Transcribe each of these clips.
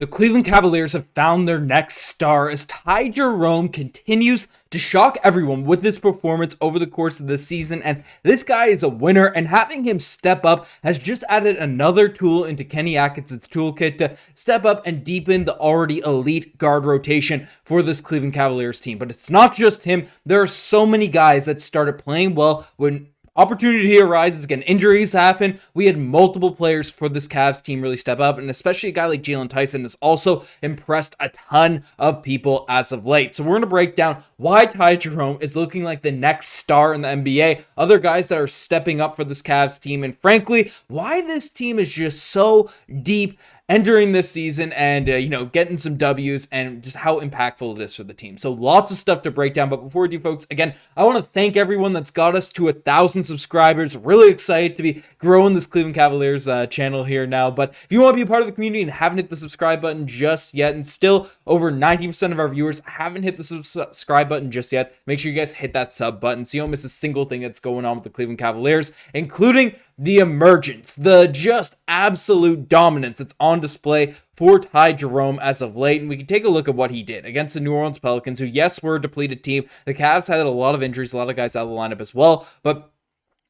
The Cleveland Cavaliers have found their next star as Tai Jerome continues to shock everyone with this performance over the course of the season. And this guy is a winner, and having him step up has just added another tool into Kenny Atkinson's toolkit to step up and deepen the already elite guard rotation for this Cleveland Cavaliers team. But it's not just him. There are so many guys that started playing well when opportunity arises. Again, injuries happen. We had multiple players for this Cavs team really step up, and especially a guy like Jaylen Tyson has also impressed a ton of people as of late. So we're going to break down why Tai Jerome is looking like the next star in the NBA, other guys that are stepping up for this Cavs team, and frankly, why this team is just so deep entering this season and, getting some W's, and just how impactful it is for the team. So lots of stuff to break down. But before we do, folks, again, I want to thank everyone that's got us to 1,000 subscribers. Really excited to be growing this Cleveland Cavaliers channel here now. But if you want to be a part of the community and haven't hit the subscribe button just yet, and still over 90% of our viewers haven't hit the subscribe button just yet, make sure you guys hit that sub button so you don't miss a single thing that's going on with the Cleveland Cavaliers, including the emergence, the just absolute dominance that's on display for Tai Jerome as of late. And we can take a look at what he did against the New Orleans Pelicans, who, yes, were a depleted team. The Cavs had a lot of injuries, a lot of guys out of the lineup as well. But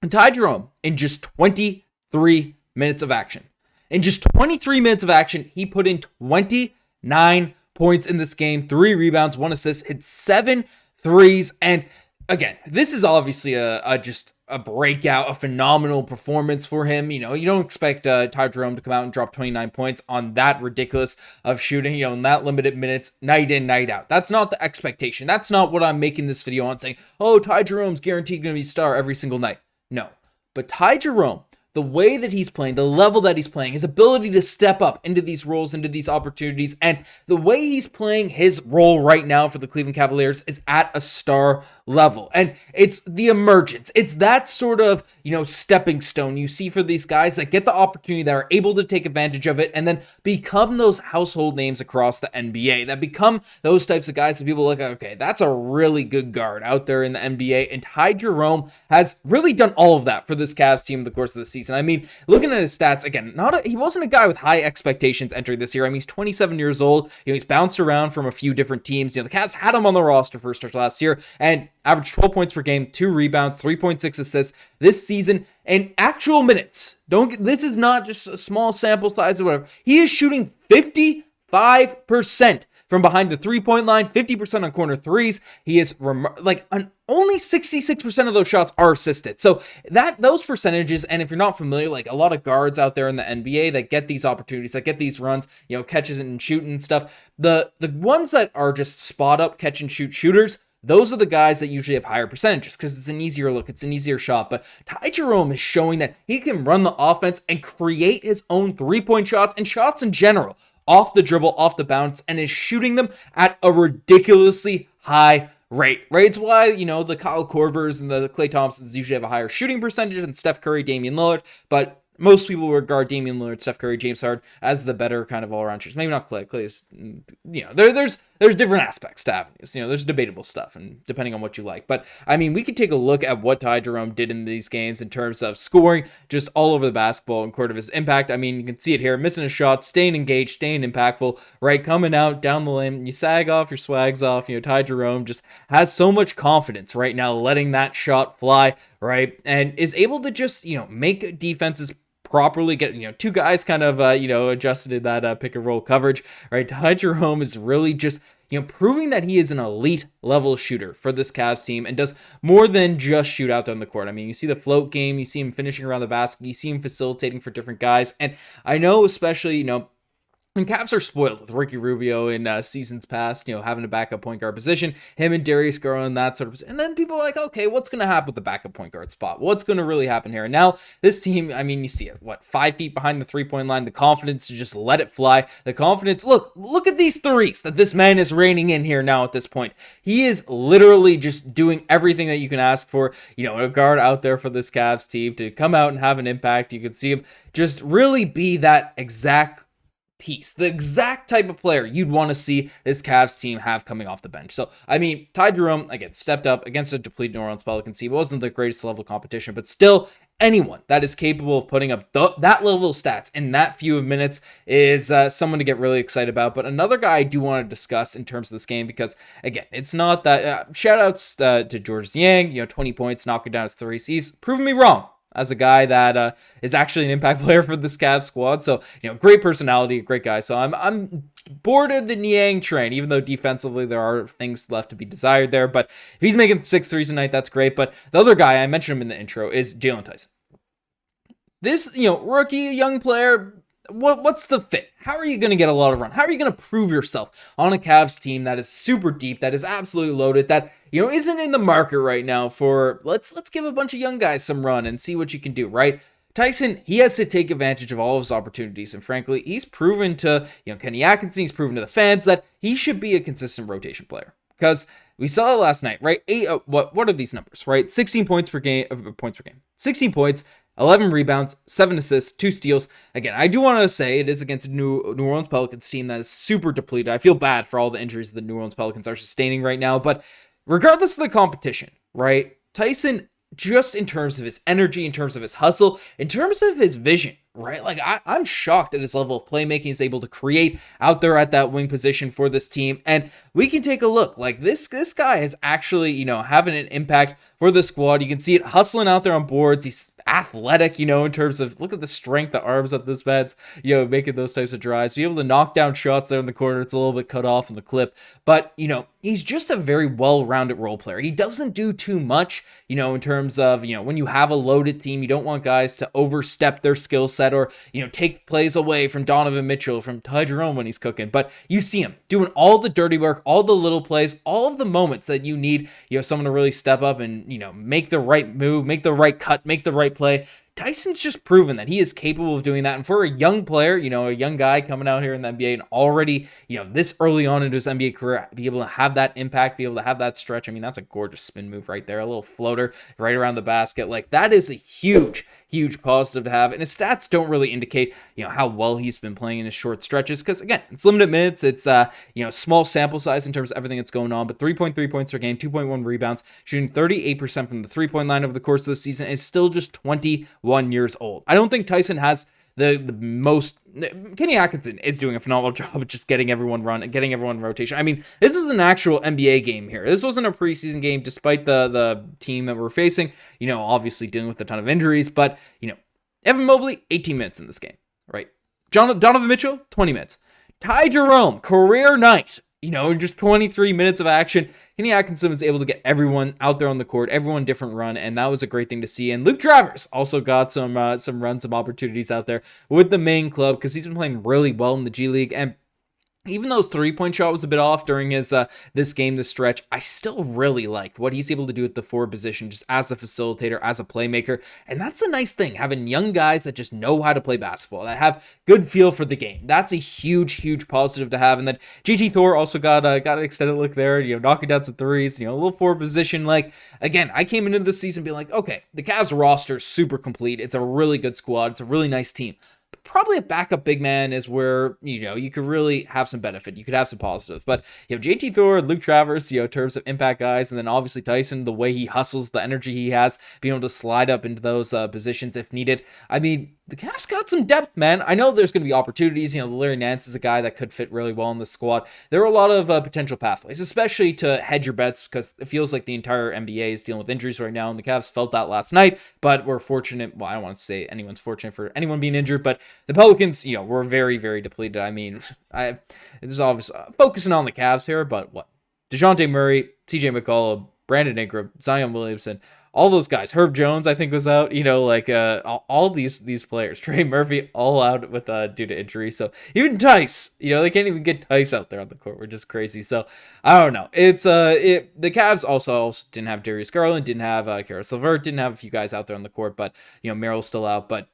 Tai Jerome, in just 23 minutes of action, he put in 29 points in this game, 3 rebounds, 1 assist, hit 7 threes. And again, this is obviously just a breakout, a phenomenal performance for him. You don't expect Tai Jerome to come out and drop 29 points on that ridiculous of shooting, in that limited minutes, night in, night out. That's not the expectation. That's not what I'm making this video on, saying, oh, Tai Jerome's guaranteed going to be a star every single night. No. But Tai Jerome, the way that he's playing, the level that he's playing, his ability to step up into these roles, into these opportunities, and the way he's playing his role right now for the Cleveland Cavaliers is at a star level. And it's the emergence. It's that sort of, stepping stone you see for these guys that get the opportunity, that are able to take advantage of it, and then become those household names across the NBA, that become those types of guys that people look at, okay, that's a really good guard out there in the NBA. And Tai Jerome has really done all of that for this Cavs team in the course of the season. I mean, looking at his stats, again, he wasn't a guy with high expectations entering this year. I mean, he's 27 years old. He's bounced around from a few different teams. The Cavs had him on the roster first last year, and averaged 12 points per game, 2 rebounds, 3.6 assists this season in actual minutes. This is not just a small sample size or whatever. He is shooting 55% from behind the 3-point line, 50% on corner threes. He is only 66% of those shots are assisted. So those percentages, and if you're not familiar, like a lot of guards out there in the NBA that get these opportunities, that get these runs, catches and shooting and stuff, the ones that are just spot up catch and shoot shooters, those are the guys that usually have higher percentages because it's an easier look, it's an easier shot. But Tai Jerome is showing that he can run the offense and create his own 3-point shots and shots in general, off the dribble, off the bounce, and is shooting them at a ridiculously high rate, right? It's why, the Kyle Korvers and the Klay Thompsons usually have a higher shooting percentage than Steph Curry, Damian Lillard, but most people regard Damian Lillard, Steph Curry, James Harden as the better kind of all-around shooters. Maybe not Klay. Klay is, there's different aspects to avenues. There's debatable stuff, and depending on what you like. But, I mean, we could take a look at what Tai Jerome did in these games in terms of scoring just all over the basketball and court of his impact. I mean, you can see it here. Missing a shot, staying engaged, staying impactful, right? Coming out down the lane. You sag off, your swag's off. Tai Jerome just has so much confidence right now, letting that shot fly, right? And is able to just, make defenses properly get, 2 guys kind of, adjusted in that pick and roll coverage, right? Tai Jerome is really just, proving that he is an elite level shooter for this Cavs team and does more than just shoot out there on the court. I mean, you see the float game, you see him finishing around the basket, you see him facilitating for different guys. And I know especially, and Cavs are spoiled with Ricky Rubio in seasons past, having a backup point guard position, him and Darius Garland, that sort of, and then people are like, okay, what's going to happen with the backup point guard spot? What's going to really happen here? And now this team, I mean, you see it, 5 feet behind the 3-point line, the confidence to just let it fly, the confidence, look at these threes that this man is reining in here now at this point. He is literally just doing everything that you can ask for, a guard out there for this Cavs team to come out and have an impact. You can see him just really be that exact piece, the exact type of player you'd want to see this Cavs team have coming off the bench. So, I mean, Tai Jerome, again, stepped up against a depleted New Orleans Pelicans team. It wasn't the greatest level of competition, but still anyone that is capable of putting up that level of stats in that few of minutes is someone to get really excited about. But another guy I do want to discuss in terms of this game, because again, it's not that shout outs to Georges Niang, 20 points, knocking down his threes. He's proven me wrong as a guy that is actually an impact player for this Cavs squad. So, great personality, great guy. So I'm boarded the Niang train, even though defensively there are things left to be desired there. But if he's making 6 threes tonight, that's great. But the other guy, I mentioned him in the intro, is Jaylen Tyson. This, rookie, young player, what's the fit? How are you going to get a lot of run? How are you going to prove yourself on a Cavs team that is super deep, that is absolutely loaded, that, isn't in the market right now for, let's give a bunch of young guys some run and see what you can do, right? Tyson, he has to take advantage of all of his opportunities, and frankly, he's proven to, Kenny Atkinson, he's proven to the fans that he should be a consistent rotation player. Because we saw it last night, right? What are these numbers, right? 16 points per game, 16 points, 11 rebounds, 7 assists, 2 steals. Again, I do want to say it is against a New Orleans Pelicans team that is super depleted. I feel bad for all the injuries the New Orleans Pelicans are sustaining right now, but regardless of the competition, right? Tyson, just in terms of his energy, in terms of his hustle, in terms of his vision, right? Like, I'm shocked at his level of playmaking. He's able to create out there at that wing position for this team. And we can take a look. Like, this guy is actually, having an impact for the squad. You can see it hustling out there on boards. He's athletic, in terms of, look at the strength, the arms of this man's, making those types of drives. Be able to knock down shots there in the corner. It's a little bit cut off in the clip. But, he's just a very well-rounded role player. He doesn't do too much, in terms of, when you have a loaded team, you don't want guys to overstep their skill set or, take plays away from Donovan Mitchell, from Tai Jerome when he's cooking. But you see him doing all the dirty work, all the little plays, all of the moments that you need, someone to really step up and, make the right move, make the right cut, make the right play. Tyson's just proven that he is capable of doing that. And for a young player, a young guy coming out here in the NBA and already, this early on into his NBA career, be able to have that impact, be able to have that stretch. I mean, that's a gorgeous spin move right there. A little floater right around the basket. Like, that is a huge positive to have. And his stats don't really indicate, how well he's been playing in his short stretches. Because again, it's limited minutes. It's, small sample size in terms of everything that's going on, but 3.3 points per game, 2.1 rebounds, shooting 38% from the 3-point line over the course of the season, is still just 21 years old. I don't think Tyson has the most. Kenny Atkinson is doing a phenomenal job of just getting everyone in rotation. I mean, this was an actual NBA game here. This wasn't a preseason game, despite the team that we're facing, obviously dealing with a ton of injuries. But, Evan Mobley, 18 minutes in this game, right? Donovan Mitchell, 20 minutes. Tai Jerome, career night, just 23 minutes of action. Kenny Atkinson was able to get everyone out there on the court, everyone different run, and that was a great thing to see. And Luke Travers also got some opportunities out there with the main club, because he's been playing really well in the G League. And even though his 3-point shot was a bit off during his this stretch, I still really like what he's able to do at the forward position, just as a facilitator, as a playmaker. And that's a nice thing, having young guys that just know how to play basketball, that have good feel for the game. That's a huge positive to have. And then JT Thor also got an extended look there, knocking down some threes, a little forward position. Like, again, I came into this season being like, okay, the Cavs roster is super complete. It's a really good squad. It's a really nice team. Probably a backup big man is where, you could really have some benefit. You could have some positives. But, JT Thor, Luke Travers, in terms of impact guys, and then obviously Tyson, the way he hustles, the energy he has, being able to slide up into those positions if needed. I mean, the Cavs got some depth, man. I know there's going to be opportunities. Larry Nance is a guy that could fit really well in the squad. There are a lot of potential pathways, especially to hedge your bets, because it feels like the entire NBA is dealing with injuries right now, and the Cavs felt that last night, but we're fortunate. Well, I don't want to say anyone's fortunate for anyone being injured, but the Pelicans, were very depleted. I mean, this is obviously focusing on the Cavs here, but what? DeJounte Murray, CJ McCollum, Brandon Ingram, Zion Williamson, all those guys. Herb Jones, I think, was out. All these players. Trey Murphy, all out with due to injury. So even Tice, they can't even get Tice out there on the court, which is crazy. So I don't know. It's the Cavs also didn't have Darius Garland, didn't have Caris LeVert, didn't have a few guys out there on the court, but Merrill's still out. But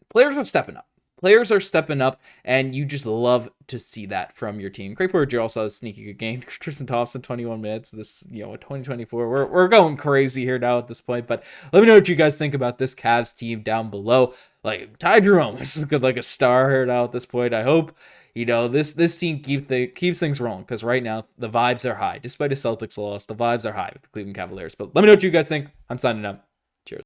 players are stepping up. Players are stepping up, and you just love to see that from your team. Craig Porter also has a sneaky good game. Tristan Thompson, 21 minutes. This, 2024. We're going crazy here now at this point. But let me know what you guys think about this Cavs team down below. Like, Tai Jerome is looking like a star here now at this point. I hope, this team keeps things rolling, because right now the vibes are high. Despite a Celtics loss, the vibes are high with the Cleveland Cavaliers. But let me know what you guys think. I'm signing up. Cheers.